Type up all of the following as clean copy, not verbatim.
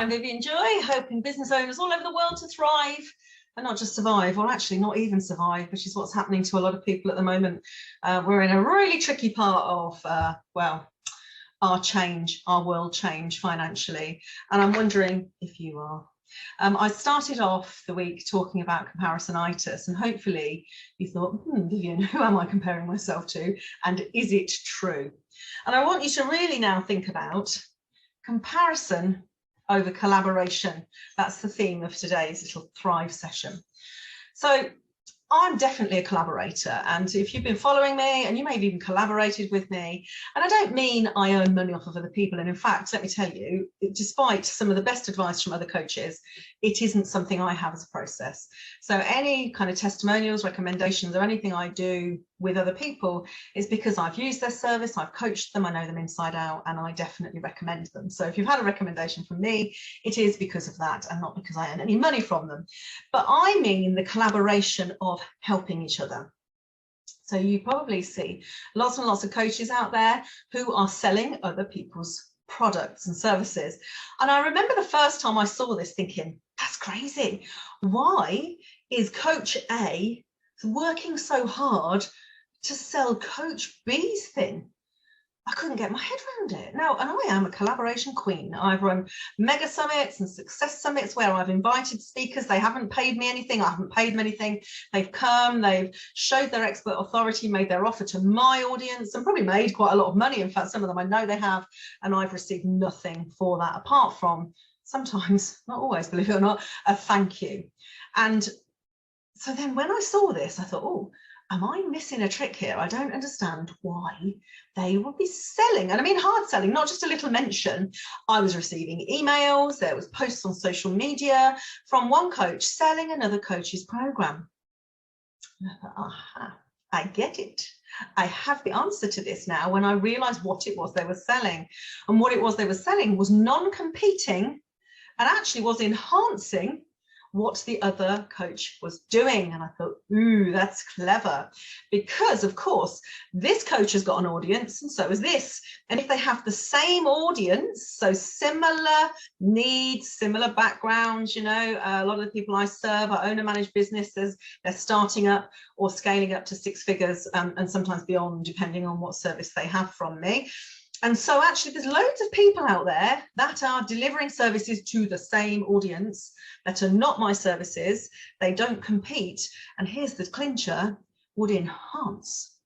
I'm Vivian Joy, helping business owners all over the world to thrive and not just survive, or actually not even survive, which is what's happening to a lot of people at the moment. We're in a really tricky part of, our world change financially, and I'm wondering if you are. I started off the week talking about comparisonitis, and hopefully you thought, Vivian, who am I comparing myself to, and is it true? And I want you to really now think about comparison over collaboration. That's the theme of today's little Thrive session. So I'm definitely a collaborator, and if you've been following me, and you may have even collaborated with me, and I don't mean I earn money off of other people, and in fact, let me tell you, despite some of the best advice from other coaches, it isn't something I have as a process. So any kind of testimonials, recommendations, or anything I do with other people is because I've used their service, I've coached them, I know them inside out, and I definitely recommend them. So if you've had a recommendation from me, it is because of that and not because I earn any money from them. But I mean the collaboration of helping each other. So you probably see lots and lots of coaches out there who are selling other people's products and services. And I remember the first time I saw this thinking, that's crazy. Why is Coach A working so hard to sell Coach B's thing? I couldn't get my head around it. Now, and I am a collaboration queen. I've run mega summits and success summits where I've invited speakers. They haven't paid me anything. I haven't paid them anything. They've come, they've showed their expert authority, made their offer to my audience, and probably made quite a lot of money. In fact, some of them I know they have, and I've received nothing for that apart from sometimes, not always, believe it or not, a thank you. And so then when I saw this, I thought, oh, am I missing a trick here? I don't understand why they would be selling. And I mean hard selling, not just a little mention. I was receiving emails, there was posts on social media from one coach selling another coach's program. And I thought, aha, I get it. I have the answer to this now when I realized what it was they were selling. And what it was they were selling was non-competing and actually was enhancing what the other coach was doing. And I thought, ooh, that's clever, because of course this coach has got an audience and so is this, and if they have the same audience, so similar needs, similar backgrounds, you know, a lot of the people I serve are owner managed businesses, they're starting up or scaling up to 6 figures and sometimes beyond, depending on what service they have from me. And so actually there's loads of people out there that are delivering services to the same audience that are not my services. They don't compete. And here's the clincher, would enhance.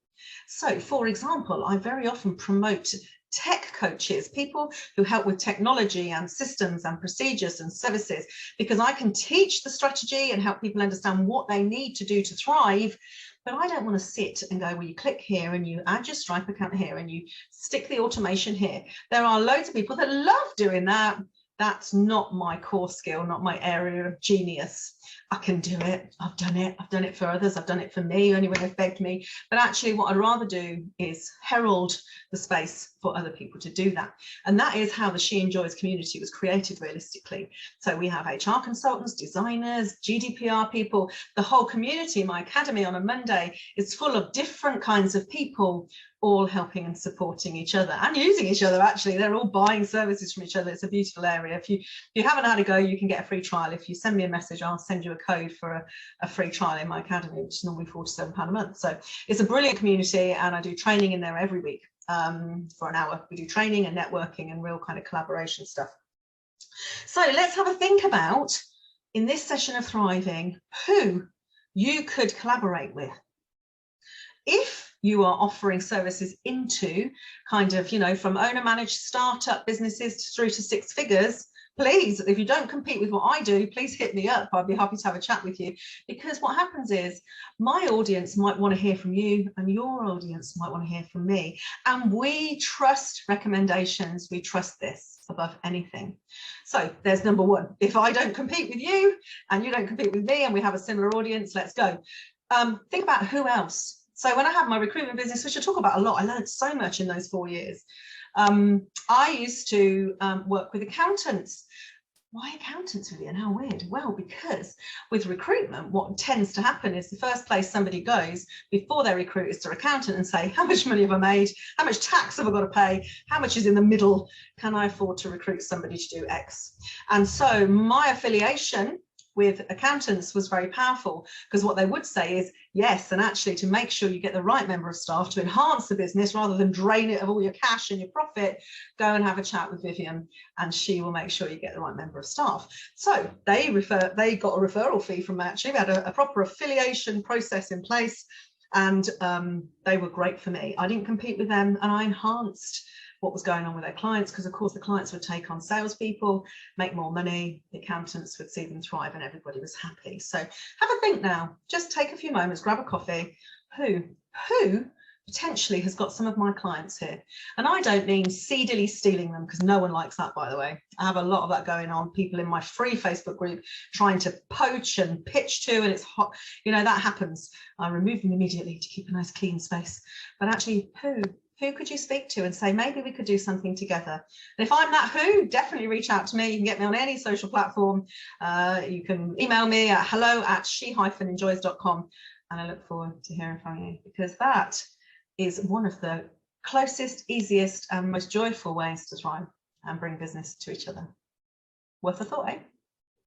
So for example, I very often promote tech coaches, people who help with technology and systems and procedures and services, because I can teach the strategy and help people understand what they need to do to thrive. But I don't want to sit and go, well, you click here and you add your Stripe account here and you stick the automation here. There are loads of people that love doing that. That's not my core skill, not my area of genius. I can do it. I've done it. I've done it for others. I've done it for me only when they've begged me. But actually what I'd rather do is herald the space for other people to do that. And that is how the She Enjoys community was created realistically. So we have HR consultants, designers, GDPR people. The whole community in my academy on a Monday is full of different kinds of people, all helping and supporting each other and using each other. Actually, they're all buying services from each other. It's a beautiful area. If you haven't had a go, you can get a free trial. If you send me a message, I'll send you a code for a free trial in my academy, which is normally £47 a month. So it's a brilliant community, and I do training in there every week for an hour. We do training and networking and real kind of collaboration stuff. So let's have a think about, in this session of Thriving, who you could collaborate with. If you are offering services into kind of, you know, from owner managed startup businesses through to 6 figures, please, if you don't compete with what I do, please hit me up. I'd be happy to have a chat with you, because what happens is my audience might want to hear from you and your audience might want to hear from me. And we trust recommendations. We trust this above anything. So there's number one. If I don't compete with you and you don't compete with me and we have a similar audience, let's go. Think about who else. So when I had my recruitment business, which I talk about a lot, I learned so much in those 4 years. I used to work with accountants. Why accountants, Vivian? How weird. Well, because with recruitment, what tends to happen is the first place somebody goes before they recruit is to an accountant and say, how much money have I made? How much tax have I got to pay? How much is in the middle? Can I afford to recruit somebody to do X? And so my affiliation with accountants was very powerful, because what they would say is, yes, and actually to make sure you get the right member of staff to enhance the business rather than drain it of all your cash and your profit, go and have a chat with Vivian and she will make sure you get the right member of staff. So they got a referral fee from me. Actually, we had a proper affiliation process in place, and they were great for me. I didn't compete with them, and I enhanced what was going on with their clients, because of course the clients would take on salespeople, make more money, the accountants would see them thrive, and everybody was happy. So have a think now, just take a few moments, grab a coffee. Who potentially has got some of my clients here? And I don't mean seedily stealing them, because no one likes that, by the way. I have a lot of that going on, people in my free Facebook group trying to poach and pitch to, and it's hot, you know, that happens. I remove them immediately to keep a nice clean space. But actually, who could you speak to and say, maybe we could do something together? And if I'm that who, definitely reach out to me. You can get me on any social platform. You can email me at hello@she-enjoys.com. And I look forward to hearing from you, because that is one of the closest, easiest, and most joyful ways to thrive and bring business to each other. Worth a thought, eh?